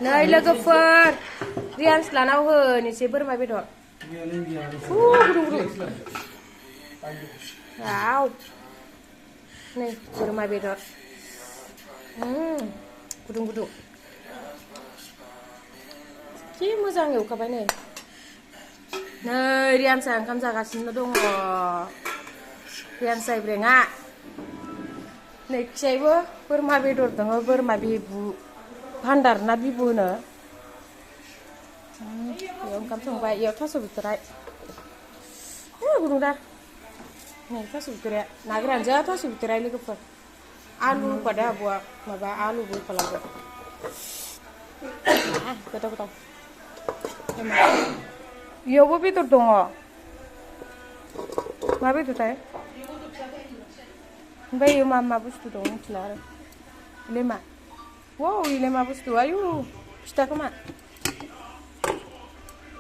नै लोगोफोर रियान्स लानाव होनोसै बोरमा बेदर गुदुं गुदुं वाव नै बोरमा बेदर गुदुं गुदुं जि मोजां एवखाबाय नै रियान्सा ओंखाम जागासिनो दङ रियान्स जायब्रेङा नै खियायबो बोरमा बेदर दङ बोरमा बिबु भान्दार ना बिबु होनो बेयाव ओंखाम संबाय बेयाव थास' बिथराय गुदुं दा नै थास' बिथराया ना गोरानजों थास' बिथराय लोगोफोर आलु होफादो आब'आ माबा आलुबो होफालांदो गोथाव गोथाव बेयावबो बेदर दङ मा बेदरथाय ओमफ्राय इयो मा बुस्थु दं मिथिला आरो इलाय मा वाव इलाय मा बुस्थु आयु फिथा खोमा